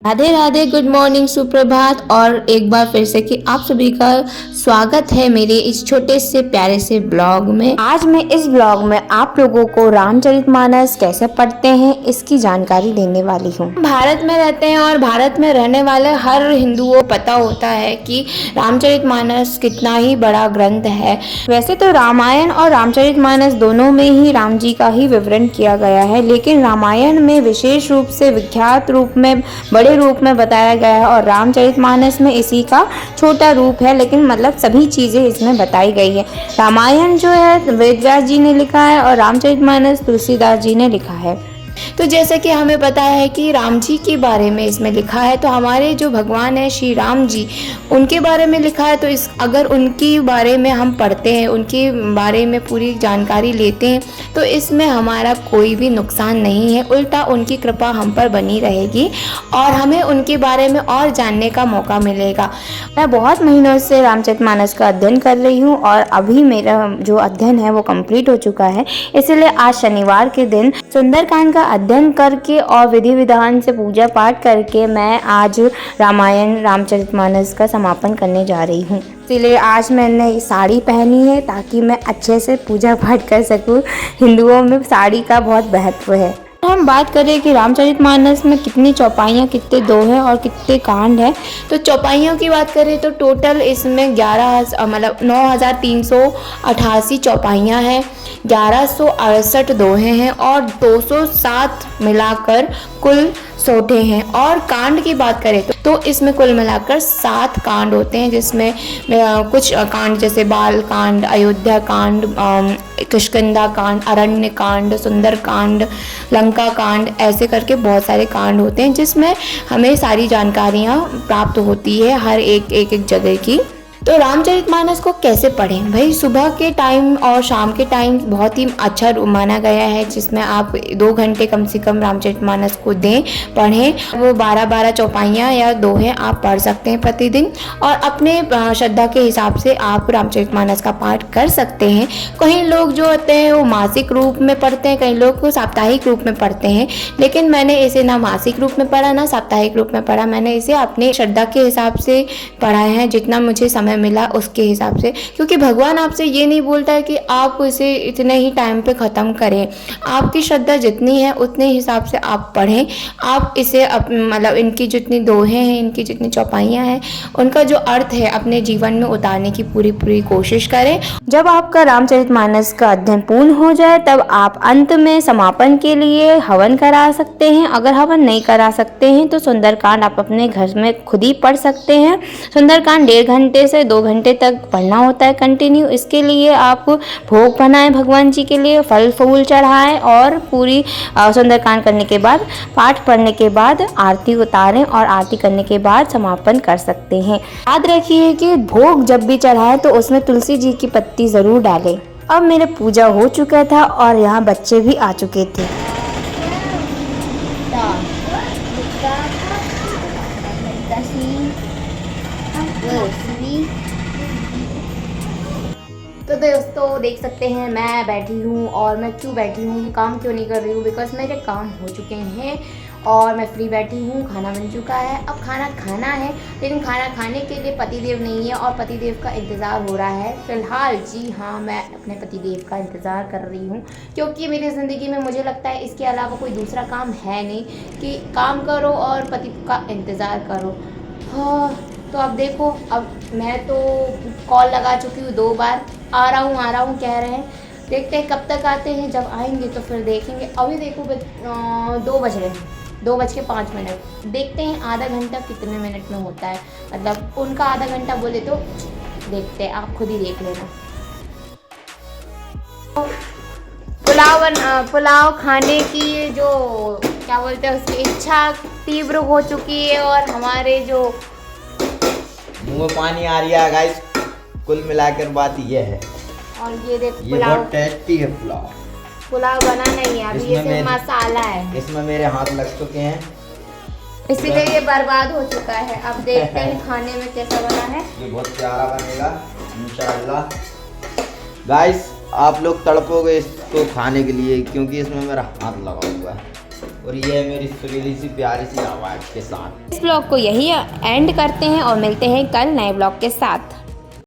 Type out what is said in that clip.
Radhe Radhe, good morning, सुप्रभात। और एक बार फिर से कि आप सभी का स्वागत है मेरे इस छोटे से प्यारे से ब्लॉग में। आज मैं इस ब्लॉग में आप लोगों को रामचरितमानस कैसे पढ़ते हैं इसकी जानकारी देने वाली हूँ। भारत में रहते हैं और भारत में रहने वाले हर हिंदुओं को पता होता है कि रामचरितमानस कितना ही बड़ा ग्रंथ है। वैसे तो रामायण और रामचरितमानस दोनों में ही राम जी का ही विवरण किया गया है, लेकिन रामायण में विशेष रूप से विख्यात रूप में बड़े रूप में बताया गया है और रामचरितमानस में इसी का छोटा रूप है, लेकिन मतलब सभी चीज़ें इसमें बताई गई है। रामायण जो है वेदव्यास जी ने लिखा है और रामचरितमानस तुलसीदास जी ने लिखा है। तो जैसे कि हमें पता है कि राम जी के बारे में इसमें लिखा है, तो हमारे जो भगवान है श्री राम जी, उनके बारे में लिखा है। तो इस अगर उनके बारे में हम पढ़ते हैं, उनके बारे में पूरी जानकारी लेते हैं, तो इसमें हमारा कोई भी नुकसान नहीं है, उल्टा उनकी कृपा हम पर बनी रहेगी और हमें उनके बारे में और जानने का मौका मिलेगा। मैं बहुत महीनों से रामचरितमानस का अध्ययन कर रही हूँ और अभी मेरा जो अध्ययन है वो कंप्लीट हो चुका है। इसलिए आज शनिवार के दिन सुंदरकांड का अध्ययन करके और विधि विधान से पूजा पाठ करके मैं आज रामायण रामचरितमानस का समापन करने जा रही हूँ। इसलिए आज मैंने साड़ी पहनी है ताकि मैं अच्छे से पूजा पाठ कर सकूँ। हिंदुओं में साड़ी का बहुत महत्व है। हम बात करें कि रामचरितमानस में कितनी चौपाइयाँ, कितने दोहे और कितने कांड हैं, तो चौपाइयों की बात करें तो टोटल इसमें 9,388 चौपाइयाँ हैं, 1168 दोहे हैं और 207 मिलाकर कुल सोठे हैं। और कांड की बात करें तो इसमें कुल मिलाकर 7 कांड होते हैं, जिसमें कुछ कांड जैसे बाल कांड, अयोध्या कांड, किष्किंधा कांड, अरण्य कांड, सुंदर कांड, लंका कांड, ऐसे करके बहुत सारे कांड होते हैं जिसमें हमें सारी जानकारियाँ प्राप्त होती है हर एक जगह की। तो रामचरितमानस को कैसे पढ़ें भाई? सुबह के टाइम और शाम के टाइम बहुत ही अच्छा माना गया है, जिसमें आप 2 घंटे कम से कम रामचरितमानस को दें, पढ़ें। वो 12-12 चौपाइयाँ या दोहे आप पढ़ सकते हैं प्रतिदिन और अपने श्रद्धा के हिसाब से आप रामचरितमानस का पाठ कर सकते हैं। कई लोग जो होते हैं वो मासिक रूप में पढ़ते हैं, कई लोग को साप्ताहिक रूप में पढ़ते हैं, लेकिन मैंने इसे ना मासिक रूप में पढ़ा ना साप्ताहिक रूप में पढ़ा। मैंने इसे अपने श्रद्धा के हिसाब से पढ़ा है, जितना मुझे समय मिला उसके हिसाब से, क्योंकि भगवान आपसे ये नहीं बोलता है कि आप इसे इतने ही टाइम पे ख़त्म करें। आपकी श्रद्धा जितनी है उतने हिसाब से आप पढ़ें। आप इसे मतलब इनकी जितनी दोहे हैं, इनकी जितनी चौपाइयाँ हैं, उनका जो अर्थ है अपने जीवन में उतारने की पूरी कोशिश करें। जब आपका रामचरितमानस का अध्ययन पूर्ण हो जाए तब आप अंत में समापन के लिए हवन करा सकते हैं। अगर हवन नहीं करा सकते हैं तो सुंदरकांड आप अपने घर में खुद ही पढ़ सकते हैं। सुंदरकांड 1.5 घंटे से 2 घंटे तक पढ़ना होता है कंटिन्यू। इसके लिए आप भोग बनाएं, भगवान जी के लिए फल फूल चढ़ाएं और पूरी सुंदरकांड करने के बाद, पाठ पढ़ने के बाद आरती उतारें और आरती करने के बाद समापन कर सकते हैं। याद रखिए कि भोग जब भी चढ़ाएं तो उसमें तुलसी जी की पत्ती ज़रूर डालें। अब मेरे पूजा हो चुका था और यहाँ बच्चे भी आ चुके थे। तो दोस्तों देख सकते हैं मैं बैठी हूँ, और मैं क्यों बैठी हूँ, काम क्यों नहीं कर रही हूँ, बिकॉज मेरे काम हो चुके हैं और मैं फ्री बैठी हूँ। खाना बन चुका है, अब खाना खाना है, लेकिन खाना खाने के लिए पतिदेव नहीं है और पतिदेव का इंतज़ार हो रहा है फ़िलहाल। जी हाँ, मैं अपने पतिदेव का इंतज़ार कर रही हूँ, क्योंकि मेरी ज़िंदगी में मुझे लगता है इसके अलावा कोई दूसरा काम है नहीं कि काम करो और पति का इंतज़ार करो। हाँ, तो अब देखो, अब मैं तो कॉल लगा चुकी हूँ 2 बार, आ रहा हूँ कह रहे हैं। देखते हैं कब तक आते हैं, जब आएंगे तो फिर देखेंगे। अभी देखो 2 बज रहे हैं, 2:05। देखते हैं आधा घंटा कितने मिनट में होता है, मतलब उनका आधा घंटा बोले तो देखते हैं, आप खुद ही देख लेना। पुलाव खाने की जो क्या बोलते हैं उसकी इच्छा तीव्र हो चुकी है और हमारे जो मुंह में पानी आ रहा है गाइस। कुल मिलाकर बात ये है, और ये देखो ये बहुत टेस्टी है पुलाव बना नहीं है अभी, ये सिर्फ मसाला है। इसमें मेरे हाथ लग चुके हैं, इसीलिए ये बर्बाद हो चुका है। अब देखते हैं खाने में कैसा बना है। ये बहुत प्यारा बनेगा इंशाल्लाह। गाइस आप लोग तड़पोगे इसको खाने के लिए, क्योंकि इसमें मेरा हाथ लगा हुआ है। और ये है मेरी सुरीली सी प्यारी सी आवाज़ के साथ। इस ब्लॉग को यही एंड करते हैं और मिलते हैं कल नए ब्लॉग के साथ।